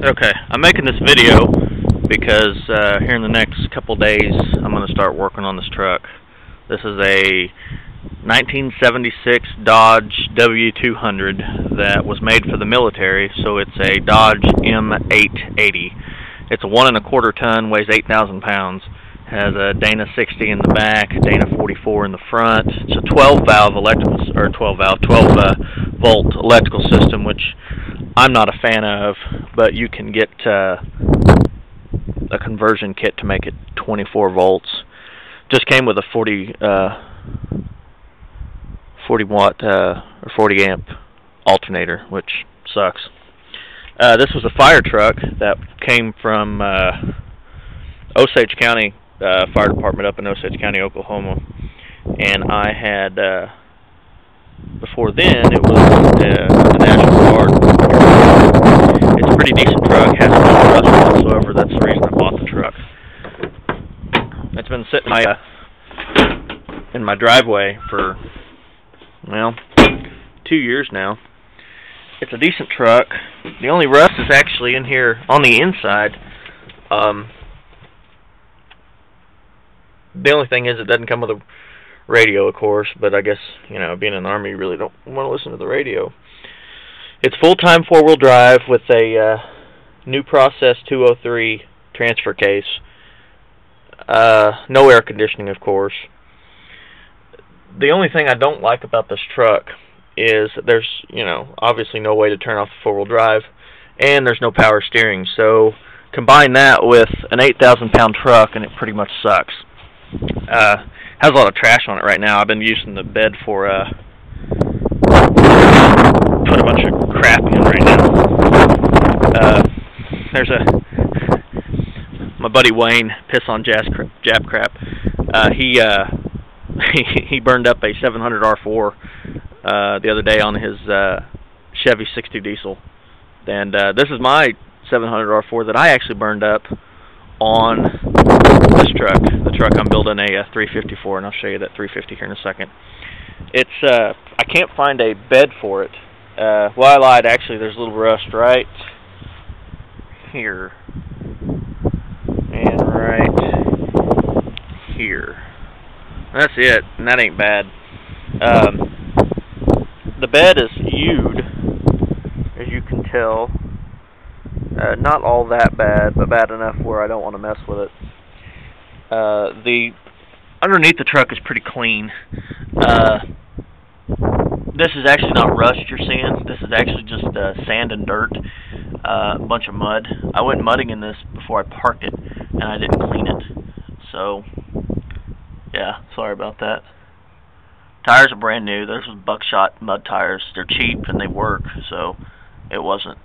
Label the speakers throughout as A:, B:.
A: Okay, I'm making this video because here in the next couple days I'm going to start working on this truck. This is a 1976 Dodge W200 that was made for the military, so it's a Dodge M880. It's a 1.25 ton, weighs 8,000 pounds, has a Dana 60 in the back, Dana 44 in the front. It's a 12 volt electrical system, which I'm not a fan of, but you can get a conversion kit to make it 24 volts. Just came with a 40 watt or 40 amp alternator, which sucks. This was a fire truck that came from Osage County Fire Department up in Osage County, Oklahoma, and I had before then it was the National Guard. It's a pretty decent truck, has no rust whatsoever. That's the reason I bought the truck. It's been sitting in my driveway for, well, 2 years now. It's a decent truck. The only rust is actually in here on the inside. The only thing is it doesn't come with a radio, of course, but I guess, you know, being in the Army, you really don't want to listen to the radio. It's full-time four-wheel drive with a new Process 203 transfer case. No air conditioning, of course. The only thing I don't like about this truck is that there's, you know, obviously no way to turn off the four-wheel drive, and there's no power steering. So combine that with an 8,000 pound truck and it pretty much sucks. Has a lot of trash on it right now. I've been using the bed for put a bunch of crap in right now. There's my buddy Wayne, piss on jab crap. He burned up a 700 R4 the other day on his Chevy 62 diesel, and this is my 700 R4 that I actually burned up on this truck, the truck I'm building a 350 for, and I'll show you that 350 here in a second. It's I can't find a bed for it. Well, I lied. Actually, there's a little rust right here and right here. That's it, and that ain't bad. The bed is hewed, as you can tell. Not all that bad, but bad enough where I don't want to mess with it. The underneath the truck is pretty clean. This is actually not rust you're seeing. This is actually just sand and dirt, a bunch of mud. I went mudding in this before I parked it, and I didn't clean it. So, yeah, sorry about that. Tires are brand new. Those are buckshot mud tires. They're cheap and they work, so it wasn't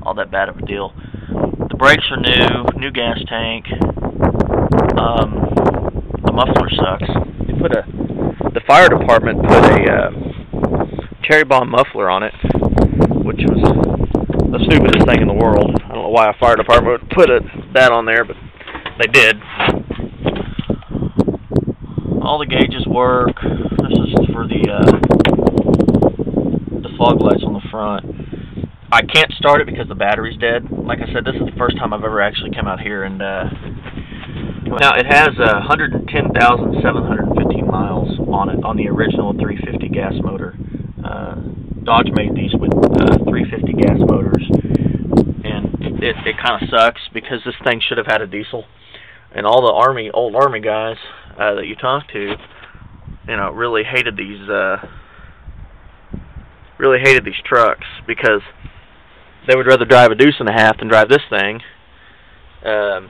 A: all that bad of a deal. The brakes are new gas tank. The muffler sucks. The fire department put a cherry bomb muffler on it, which was the stupidest thing in the world. I don't know why a fire department would put that on there, but they did. All the gauges work. This is for the fog lights on the front. I can't start it because the battery's dead. Like I said, this is the first time I've ever actually come out here, and now it has 110,715 miles on it on the original 350 gas motor. Dodge made these with 350 gas motors, and it kind of sucks because this thing should have had a diesel. And all the old Army guys that you talk to, you know, really hated these trucks because they would rather drive a deuce and a half than drive this thing. You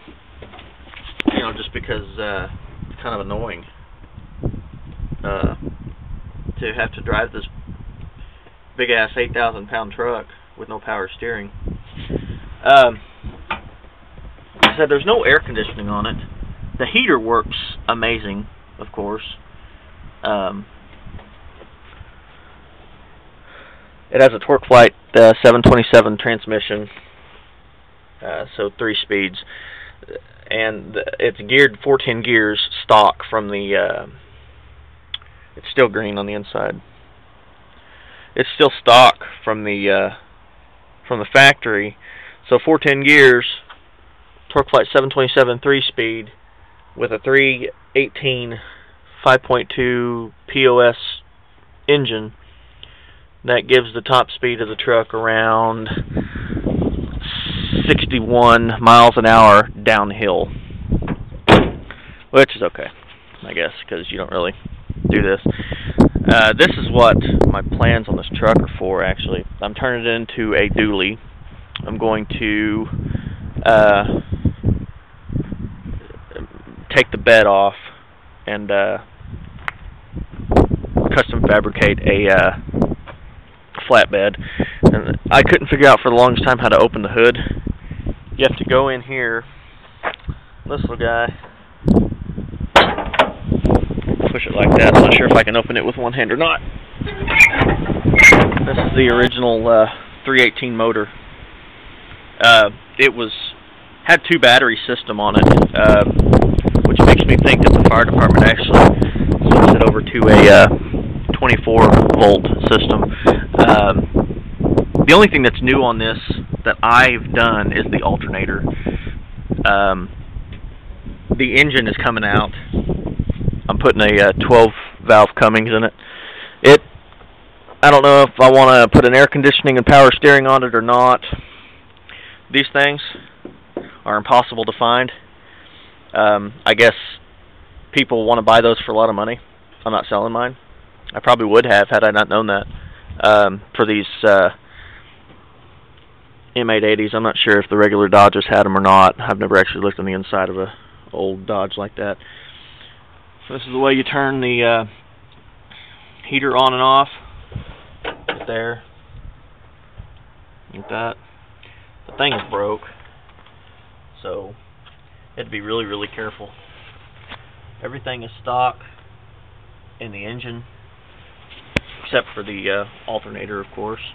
A: know, just because it's kind of annoying to have to drive this big ass 8,000 pound truck with no power steering. Like I said, there's no air conditioning on it. The heater works amazing, of course. It has a Torque Flight 727 transmission, so 3 speeds, and it's geared 410 gears stock from the. It's still green on the inside. It's still stock from the factory, So 410 gears, TorqueFlite 727 3-speed with a 318 5.2 POS engine. That gives the top speed of the truck around 61 miles an hour downhill, which is okay, I guess, because you don't really do this. This is what my plans on this truck are for, actually. I'm turning it into a dually. I'm going to take the bed off and custom fabricate a flatbed. And I couldn't figure out for the longest time how to open the hood. You have to go in here, this little guy, push it like that. I'm not sure if I can open it with one hand or not. This is the original 318 motor. It had 2 battery system on it, which makes me think that the fire department actually switched it over to a 24 volt system. The only thing that's new on this that I've done is the alternator. The engine is coming out. I'm putting a 12 valve Cummins in it. I don't know if I want to put an air conditioning and power steering on it or not. These things are impossible to find. I guess people want to buy those for a lot of money. I'm not selling mine. I probably would have had I not known that. For these M880s, I'm not sure if the regular Dodges had them or not. I've never actually looked on the inside of a old Dodge like that. So this is the way you turn the heater on and off. Right there. Like that. The thing is broke, so you have to be really, really careful. Everything is stock in the engine, except for the alternator, of course.